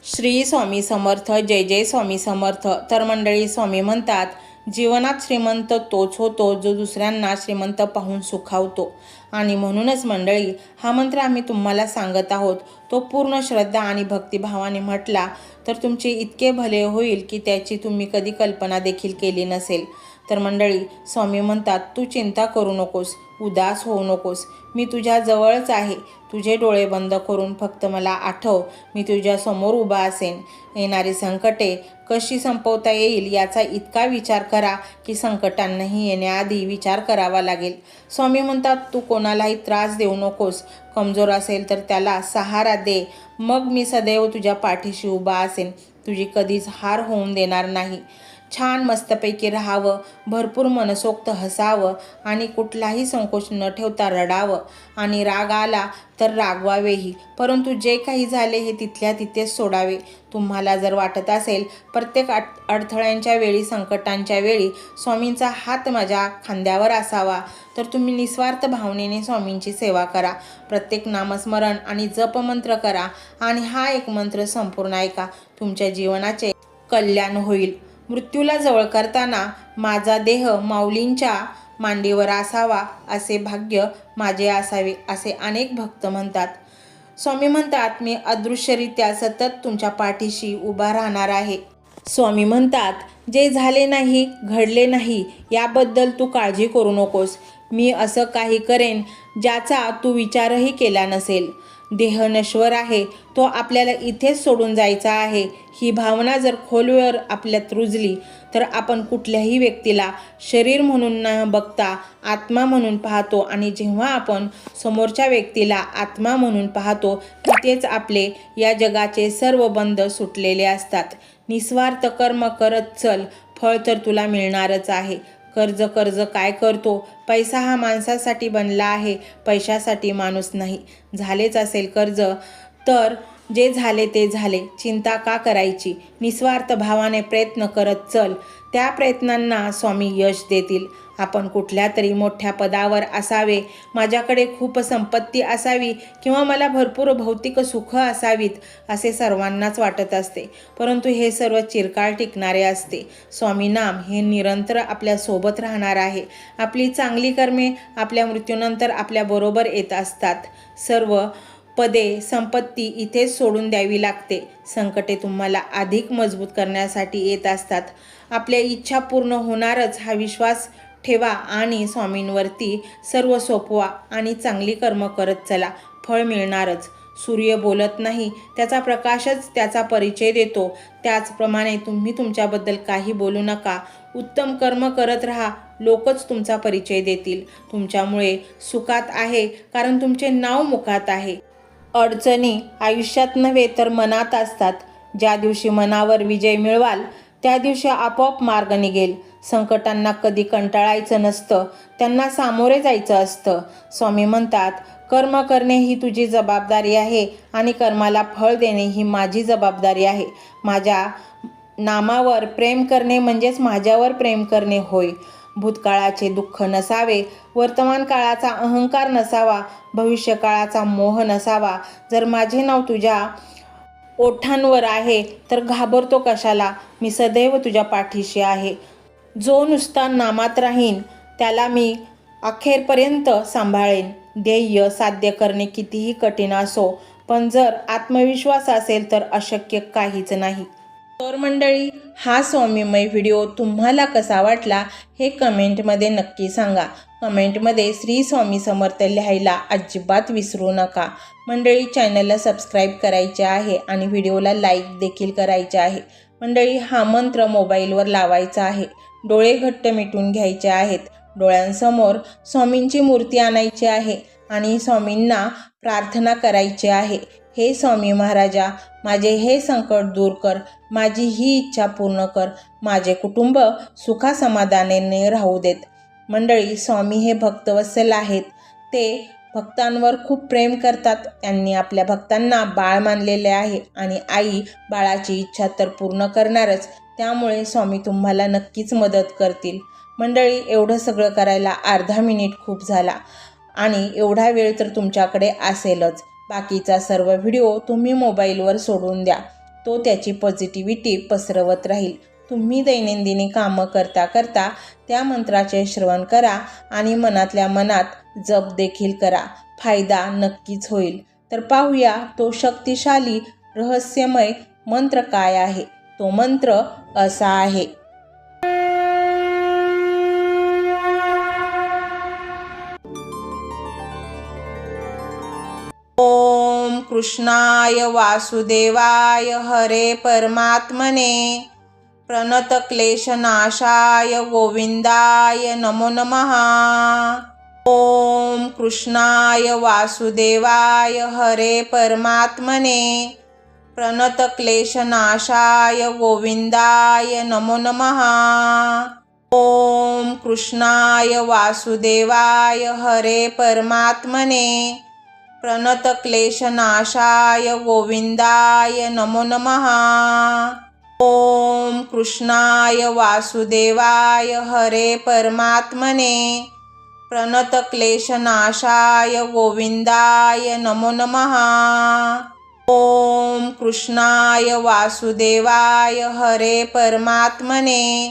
श्री स्वामी समर्थ. जय जय स्वामी समर्थ. तर मंडळी, स्वामी म्हणतात, जीवनात श्रीमंत तोच होतो जो दुसऱ्यांना श्रीमंत पाहून सुखावतो. आणि म्हणूनच मंडळी, हा मंत्र आम्ही तुम्हाला सांगत आहोत. तो पूर्ण श्रद्धा आणि भक्तिभावाने म्हटला तर तुमचे इतके भले होईल की त्याची तुम्ही कधी कल्पना देखील केली नसेल. तर मंडळी, स्वामी म्हणतात, तू चिंता करू नकोस, उदास होऊ नकोस. मी तुझ्या जवळच आहे. तुझे डोळे बंद करून फक्त मला आठव. मी तुझ्या समोर उभा असेन. येणारी संकटे कशी संपवता येईल याचा इतका विचार करा की संकटांनाही येण्याआधी विचार करावा लागेल. स्वामी म्हणतात, तू कोणालाही त्रास देऊ नकोस. कमजोर असेल तर त्याला सहारा दे. मग मी सदैव तुझ्या पाठीशी उभा असेन. तुझी कधीच हार होऊन देणार नाही. छान मस्तपैकी राहावं, भरपूर मनसोक्त हसावं आणि कुठलाही संकोच न ठेवता रडावं आणि राग आला तर रागवावेही. परंतु जे काही झाले हे तिथल्या तिथेच सोडावे. तुम्हाला जर वाटत असेल प्रत्येक अडथळ्यांच्या वेळी, संकटांच्या वेळी स्वामींचा हात माझ्या खांद्यावर असावा, तर तुम्ही निस्वार्थ भावनेने स्वामींची सेवा करा. प्रत्येक नामस्मरण आणि जपमंत्र करा आणि हा एक मंत्र संपूर्ण ऐका. तुमच्या जीवनाचे कल्याण होईल. मृत्यूला जवळ करताना माझा देह माऊलींच्या मांडीवर असावा असे भाग्य माझे असावे, असे अनेक भक्त म्हणतात. स्वामी म्हणतात, मी अदृश्यरित्या सतत तुमच्या पाठीशी उभा राहणार आहे. स्वामी म्हणतात, जे झाले नाही, घडले नाही याबद्दल तू काळजी करू नकोस. मी असं काही करेन ज्याचा तू विचारही केला नसेल. देह नश्वर आहे, तो आपल्याला इथेच सोडून जायचा आहे. ही भावना जर खोलवर आपल्यात रुजली तर आपण कुठल्याही व्यक्तीला शरीर म्हणून न बघता आत्मा म्हणून पाहतो. आणि जेव्हा आपण समोरच्या व्यक्तीला आत्मा म्हणून पाहतो तिथेच आपले या जगाचे सर्व बंध सुटलेले असतात. निस्वार्थ कर्म करत चल, फळ तर तुला मिळणारच आहे. कर्ज काय करतो? पैसा हा माणसासाठी बनला आहे, पैशासाठी माणूस नाही. झालेच असेल कर्ज तर जे झाले ते झाले. चिंता का करायची? निस्वार्थ भावाने प्रयत्न करत चल. त्या प्रयत्नांना स्वामी यश देतील. आपण कुठल्या तरी मोठ्या पदावर असावे, माझ्याकडे खूप संपत्ती असावी किंवा मला भरपूर भौतिक सुख असावीत असे सर्वांनाच वाटत असते. परंतु हे सर्व चिरकाळ टिकणारे असते. स्वामी नाम हे निरंतर आपल्यासोबत राहणार आहे. आपली चांगली कर्मे आपल्या मृत्यूनंतर आपल्याबरोबर येत असतात. सर्व पदे, संपत्ती इथेच सोडून द्यावी लागते. संकटे तुम्हाला अधिक मजबूत करण्यासाठी येत असतात. आपल्या इच्छा पूर्ण होणारच हा विश्वास ठेवा आणि स्वामींवरती सर्व सोपवा आणि चांगली कर्म करत चला. फळ मिळणारच. सूर्य बोलत नाही, त्याचा प्रकाशच त्याचा परिचय देतो. त्याचप्रमाणे तुम्ही तुमच्याबद्दल काही बोलू नका. उत्तम कर्म करत राहा. लोकच तुमचा परिचय देतील. तुमच्यामुळे सुखात आहे कारण तुमचे नाव मुखात आहे. अडचणी आयुष्यात नव्हे तर मनात असतात. ज्या दिवशी मनावर विजय मिळवाल त्या दिवशी आपोआप मार्ग निघेल. संकटांना कधी कंटाळायचं नसतं, त्यांना सामोरे जायचं असतं. स्वामी म्हणतात, कर्म करणे ही तुझी जबाबदारी आहे आणि कर्माला फळ देणे ही माझी जबाबदारी आहे. माझ्या नामावर प्रेम करणे म्हणजेच माझ्यावर प्रेम करणे होय. भूतकाळाचे दुःख नसावे, वर्तमान काळाचा अहंकार नसावा, भविष्यकाळाचा मोह नसावा. जर माझे नाव तुझ्या ओठांवर आहे तर घाबरतो कशाला? मी सदैव तुझ्या पाठीशी आहे. जो नुसता नामात राहीन त्याला मी अखेरपर्यंत सांभाळेन. ध्येय साध्य करणे कितीही कठीण असो, पण जर आत्मविश्वास असेल तर अशक्य काहीच नाही. तर मंडळी, हा स्वामीमय व्हिडिओ तुम्हाला कसा वाटला हे कमेंटमध्ये नक्की सांगा. कमेंटमध्ये श्री स्वामी समर्थ लिहायला अजिबात विसरू नका. मंडळी, चॅनलला सबस्क्राईब करायचे आहे आणि व्हिडिओला लाईक देखील करायचे आहे. मंडळी, हा मंत्र मोबाईलवर लावायचा आहे. डोळे घट्ट मिटून घ्यायचे आहेत. डोळ्यांसमोर स्वामींची मूर्ती आणायची आहे आणि स्वामींना प्रार्थना करायची आहे. हे स्वामी महाराजा, माझे हे संकट दूर कर. माझी ही इच्छा पूर्ण कर. माझे कुटुंब सुखासमाधानाने राहू देत. मंडळी, स्वामी हे भक्तवत्सल आहेत. ते भक्तांवर खूप प्रेम करतात. त्यांनी आपल्या भक्तांना बाळ मानलेले आहे आणि आई बाळाची इच्छा तर पूर्ण करणारच. त्यामुळे स्वामी तुम्हाला नक्कीच मदत करतील. मंडळी, एवढं सगळं करायला अर्धा मिनिट खूप झाला आणि एवढा वेळ तर तुमच्याकडे असेलच. बाकीचा सर्व व्हिडिओ तुम्ही मोबाईलवर सोडून द्या. तो त्याची पॉझिटिव्हिटी पसरवत राहील. तुम्ही दैनंदिनी कामं करता करता त्या मंत्राचे श्रवण करा आणि मनातल्या मनात जप देखील करा. फायदा नक्कीच होईल. तर पाहूया तो शक्तिशाली रहस्यमय मंत्र काय आहे. तो मंत्र असा आहे. ओम कृष्णाय वासुदेवाय हरे परमात्मने प्रणतक्लेशनाशाय गोविंदाय नमो नमः. ओम कृष्णाय वासुदेवाय हरे परमात्मने प्रणतक्लेशनाशाय गोविंदाय नमो नमः. ओम कृष्णाय वासुदेवाय हरे परमात्मने प्रणतक्लेशनाशाय गोविंदाय नमो नमः. ओम कृष्णाय वासुदेवाय हरे परमात्मने प्रणतक्लेशनाशाय गोविंदाय नमो नमः. ओम कृष्णाय वासुदेवाय हरे परमात्मने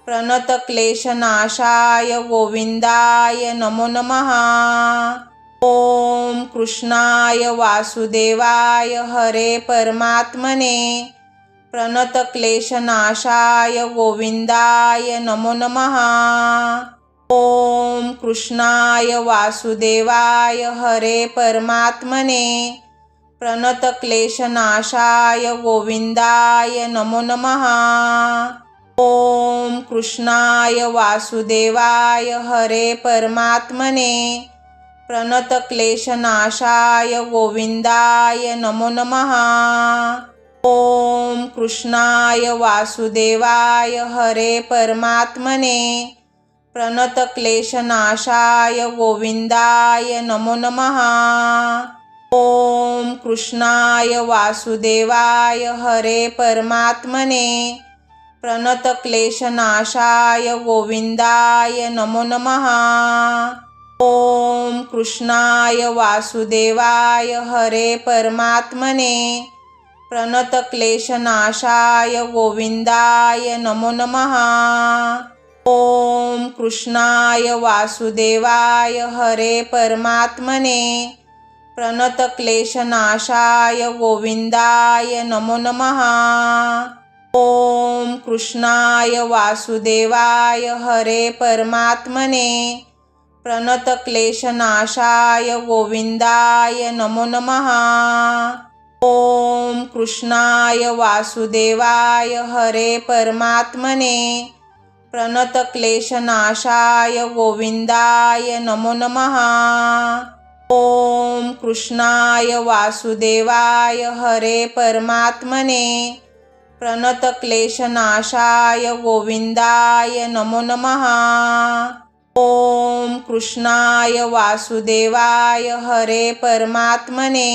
प्रणतक्लेशनाशाय गोविंदाय नमो नमः. ओम कृष्णाय वासुदेवाय हरे परमात्मने प्रणतक्लेशनाशाय गोविंदाय नमो नमः. ओम कृष्णाय वासुदेवाय हरे परमात्मने प्रणतक्लेशनाशाय गोविंदाय नमो नमः. ओम कृष्णाय वासुदेवाय हरे परमात्मने प्रणतक्लेशनाशाय गोविंदाय नमो नमः. ओम कृष्णाय वासुदेवाय हरे परमात्मने प्रणतक्लेशनाशाय गोविंदाय नमो नमः. ओम कृष्णाय वासुदेवाय हरे परमात्मने प्रणतक्लेशनाशाय गोविंदाय नमो नमः. ओम कृष्णाय वासुदेवाय हरे परमात्मने प्रणतक्लेशनाशाय गोविंदाय नमो नमः. ओम कृष्णाय वासुदेवाय हरे परमात्मने प्रणतक्लेशनाशाय गोविंदाय नमो नमः. ओम कृष्णाय वासुदेवाय हरे परमात्मने प्रणतक्लेशनाशाय गोविंदाय नमो नमः. ओम कृष्णाय वासुदेवाय हरे परमात्मने प्रणतक्लेशनाशाय गोविंदाय नमो नमः. ओम कृष्णाय वासुदेवाय हरे परमात्मने प्रणतक्लेशनाशाय गोविंदाय नमो नमः. ओम कृष्णाय वासुदेवाय हरे परमात्मने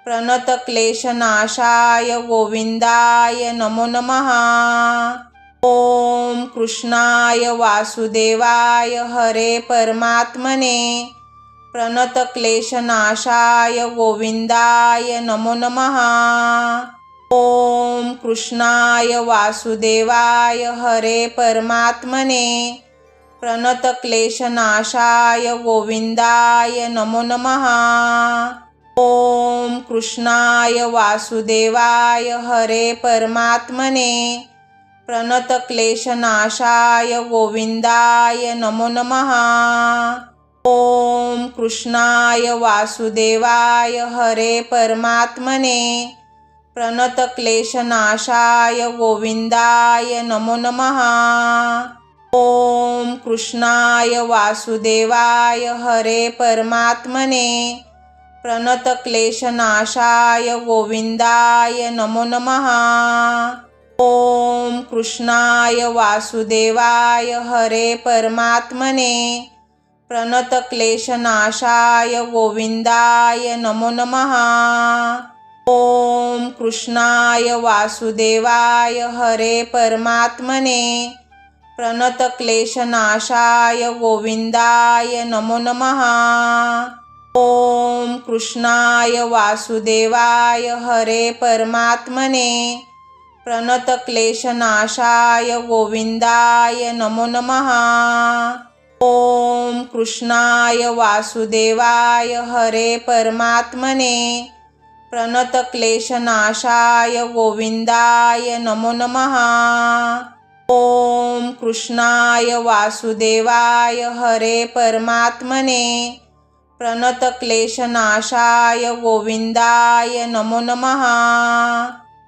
प्रणतक्लेशनाशाय गोविंदाय नमो नमः. ओम कृष्णाय वासुदेवाय हरे परमात्मने प्रणतक्लेशनाशाय गोविंदाय नमो नमः. ओम कृष्णाय वासुदेवाय हरे परमात्मने प्रणतक्लेशनाशाय गोविंदाय नमो नमः. ओम कृष्णाय वासुदेवाय हरे परमात्मने प्रणतक्लेशनाशाय गोविंदाय नमो नमः. ओम कृष्णाय वासुदेवाय हरे परमात्मने प्रणतक्लेशनाशाय गोविंदाय नमो नमः. ओम कृष्णाय वासुदेवाय हरे परमात्मने प्रणतक्लेशनाशाय गोविंदाय नमो नमः. ओम कृष्णाय वासुदेवाय हरे परमात्मने प्रणतक्लेशनाशाय गोविंदाय नमो नमः. ओम कृष्णाय वासुदेवाय हरे परमात्मने प्रणतक्लेशनाशाय गोविंदाय नमो नमः. ओम कृष्णाय वासुदेवाय हरे परमात्मने प्रणतक्लेशनाशाय गोविंदाय नमो नमः। ॐ कृष्णाय वासुदेवाय हरे परमात्मने प्रणतक्लेशनाशाय गोविंदाय नमो नमः। ॐ कृष्णाय वासुदेवाय हरे परमात्मने प्रणतक्लेशनाशाय गोविंदाय नमो नमः।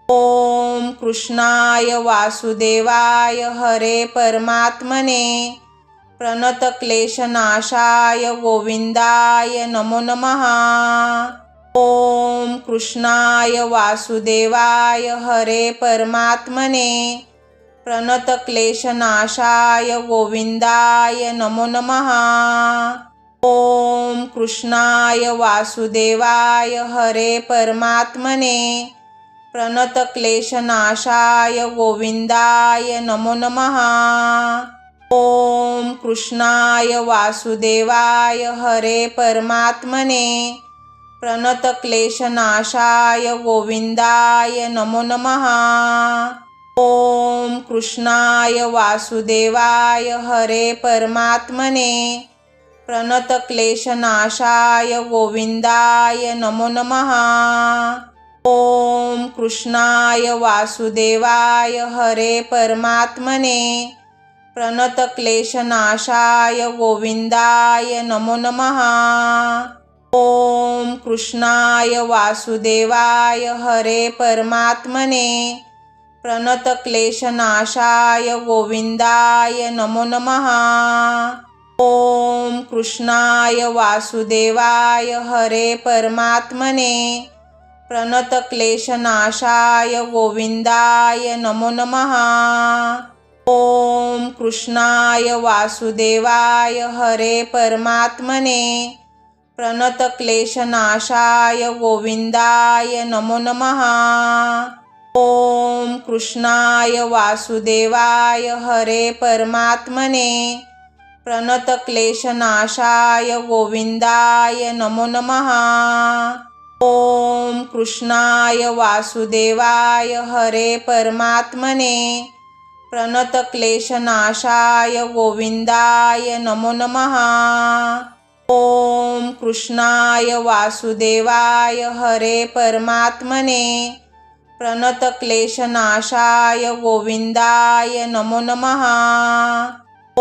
ॐ कृष्णाय वासुदेवाय हरे परमात्मने प्रणतक्लेशनाशाय गोविंदाय नमो नमः। ॐ कृष्णाय वासुदेवाय हरे परमात्मने प्रणतक्लेशनाशाय गोविंदाय नमो नमः। ॐ कृष्णाय वासुदेवाय हरे परमात्मने प्रणतक्लेशनाशाय गोविंदाय नमो नमः। ॐ कृष्णाय वासुदेवाय हरे परमात्मने प्रणतक्लेशनाशाय गोविंदाय नमो नमः। ॐ कृष्णाय वासुदेवाय हरे परमात्मने प्रणतक्लेशनाशाय गोविंदाय नमो नमः। ॐ कृष्णाय वासुदेवाय हरे परमात्मने प्रणतक्लेशनाशाय गोविंदाय नमो नमः। ॐ कृष्णाय वासुदेवाय हरे परमात्मने प्रणतक्लेशनाशाय गोविंदाय नमो नमः। ॐ कृष्णाय वासुदेवाय हरे परमात्मने प्रणतक्लेशनाशाय गोविंदाय नमो नमः। ॐ कृष्णाय वासुदेवाय हरे परमात्मने प्रणतक्लेशनाशाय गोविंदाय नमो नमः। ॐ कृष्णाय वासुदेवाय हरे परमात्मने प्रणतक्लेशनाशाय गोविंदाय नमो नमः। ॐ कृष्णाय वासुदेवाय हरे परमात्मने प्रणतक्लेशनाशाय गोविंदाय नमो नमः। ॐ कृष्णाय वासुदेवाय हरे परमात्मने प्रणतक्लेशनाशाय गोविंदाय नमो नमः। ॐ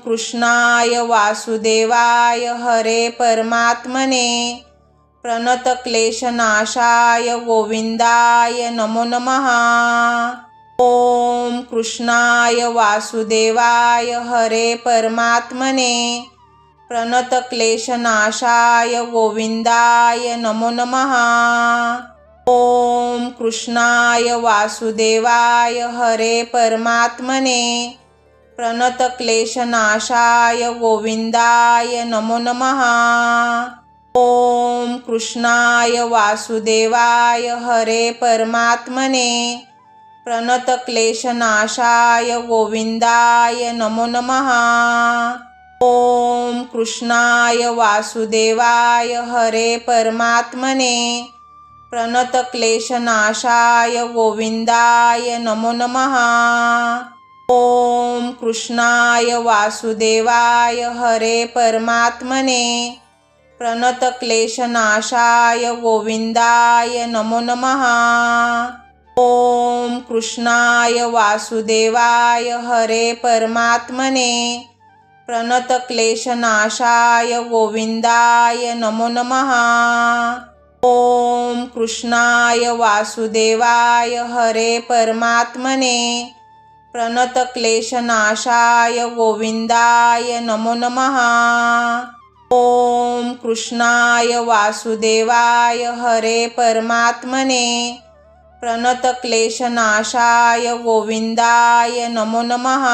कृष्णाय वासुदेवाय हरे परमात्मने प्रणतक्लेशनाशाय गोविंदाय नमो नमः। ॐ कृष्णाय वासुदेवाय हरे परमात्मने प्रणतक्लेशनाशाय गोविंदाय नमो नमः। ॐ कृष्णाय वासुदेवाय हरे परमात्मने प्रणतक्लेशनाशाय गोविंदाय नमो नमः। ॐ कृष्णाय वासुदेवाय हरे परमात्मने प्रणतक्लेशनाशाय गोविंदाय नमो नमः। ॐ कृष्णाय वासुदेवाय हरे परमात्मने प्रणतक्लेशनाशाय गोविंदाय नमो नमः। ॐ कृष्णाय वासुदेवाय हरे परमात्मने प्रणतक्लेशनाशाय गोविंदाय नमो नमः। ॐ कृष्णाय वासुदेवाय हरे परमात्मने प्रणतक्लेशनाशाय गोविंदाय नमो नमः। ॐ कृष्णाय वासुदेवाय हरे परमात्मने प्रणतक्लेशनाशाय गोविंदाय नमो नमः। ॐ कृष्णाय वासुदेवाय हरे परमात्मने प्रणतक्लेशनाशाय गोविंदाय नमो नमः।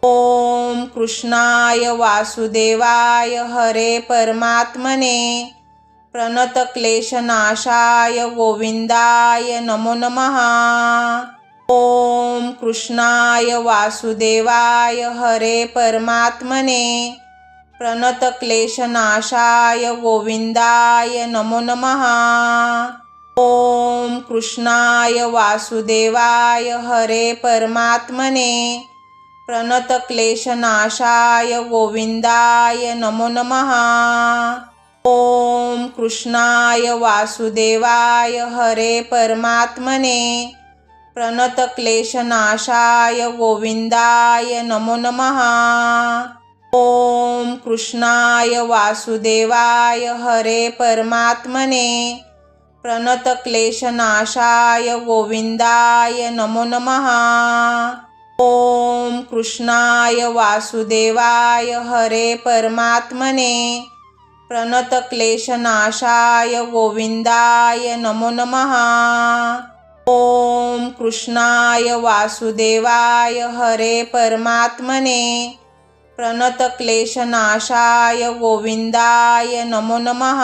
ॐ कृष्णाय वासुदेवाय हरे परमात्मने प्रणतक्लेशनाशाय गोविंदाय नमो नमः। ॐ कृष्णाय वासुदेवाय हरे परमात्मने प्रणतक्लेशनाशाय गोविंदाय नमो नमः। ओम कृष्णाय वासुदेवाय हरे परमात्मने प्रणतक्लेशनाशाय गोविंदाय नमो नमः। ओम कृष्णाय वासुदेवाय हरे परमात्मने प्रणतक्लेशनाशाय गोविंदाय नमो नमः। ओम कृष्णाय वासुदेवाय हरे परमात्मने प्रणतक्लेशनाशाय गोविंदाय नमो नमः। ओम कृष्णाय वासुदेवाय हरे परमात्मने प्रणतक्लेशनाशाय गोविंदाय नमो नमः। ओम कृष्णाय वासुदेवाय हरे परमात्मने प्रणतक्लेशनाशाय गोविंदाय नमो नमः।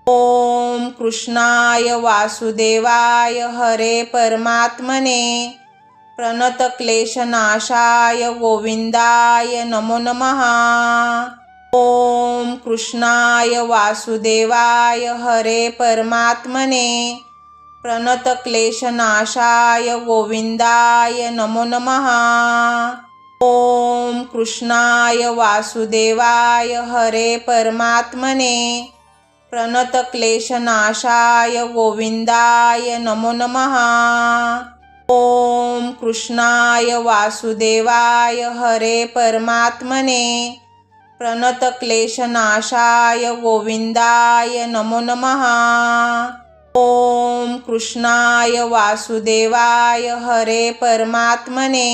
ओम कृष्णाय वासुदेवाय हरे परमात्मने प्रणतक्लेशनाशाय गोविंदाय नमो नमः। ओम कृष्णाय वासुदेवाय हरे परमात्मने प्रणतक्लेशनाशाय गोविंदाय नमो नमः। ओम कृष्णाय वासुदेवाय हरे परमात्मने प्रणतक्लेशनाशाय गोविंदाय नमो नमः। ओम कृष्णाय वासुदेवाय हरे परमात्मने प्रणतक्लेशनाशाय गोविंदाय नमो नमः। ओम कृष्णाय वासुदेवाय हरे परमात्मने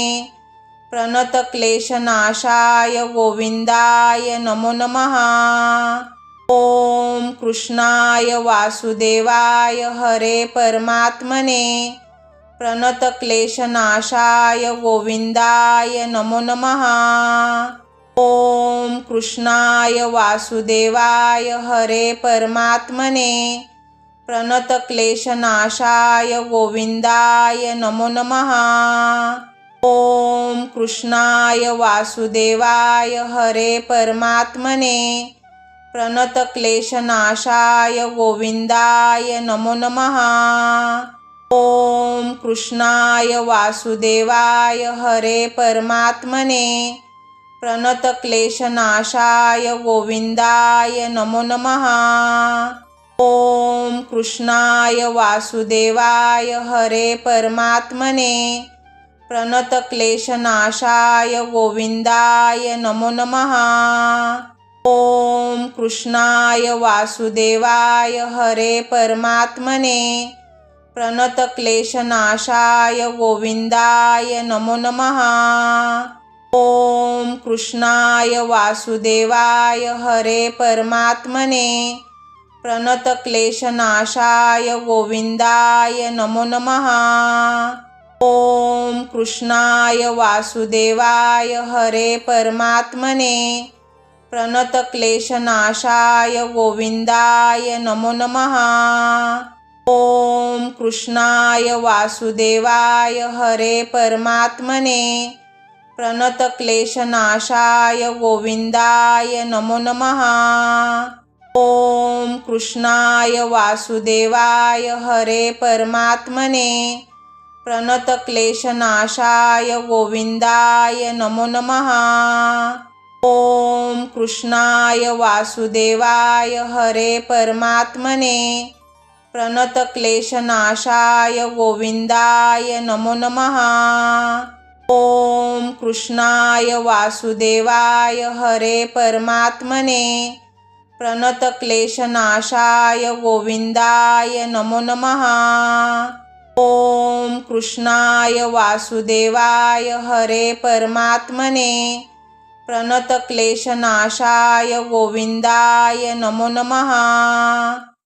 प्रणतक्लेशनाशाय गोविंदाय नमो नमः। ओम कृष्णाय वासुदेवाय हरे परमात्मने प्रणतक्लेशनाशाय गोविंदाय नमो नमः। ओम कृष्णाय वासुदेवाय हरे परमात्मने प्रणतक्लेशनाशाय गोविंदाय नमो नमः। ओम कृष्णाय वासुदेवाय हरे परमात्मने प्रणतक्लेशनाशाय गोविंदाय नमो नमः। ओम कृष्णाय वासुदेवाय हरे परमात्मने प्रणतक्लेशनाशाय गोविंदाय नमो नमः। ओम कृष्णाय वासुदेवाय हरे परमात्मने प्रणतक्लेशनाशाय गोविंदाय नमो नमः। ओम कृष्णाय वासुदेवाय हरे परमात्मने प्रणतक्लेशनाशाय गोविंदाय नमो नमः। ओम कृष्णाय वासुदेवाय हरे परमात्मने प्रणतक्लेशनाशाय गोविंदाय नमो नमः। ओम कृष्णाय वासुदेवाय हरे परमात्मने प्रणतक्लेशनाशाय गोविंदाय नमो नमः। ओम कृष्णाय वासुदेवाय हरे परमात्मने प्रणतक्लेशनाशाय गोविंदाय नमो नमः। ओम कृष्णाय वासुदेवाय हरे परमात्मने प्रणतक्लेशनाशाय गोविंदाय नमो नमः। ओम कृष्णाय वासुदेवाय हरे परमात्मने प्रणतक्लेशनाशाय गोविंदाय नमो नमः। ओम कृष्णाय वासुदेवाय हरे परमात्मने प्रणतक्लेशनाशाय गोविंदाय नमो नमः। ओम कृष्णाय वासुदेवाय हरे परमात्मने प्रणतक्लेशनाशाय गोविंदाय नमो नमः।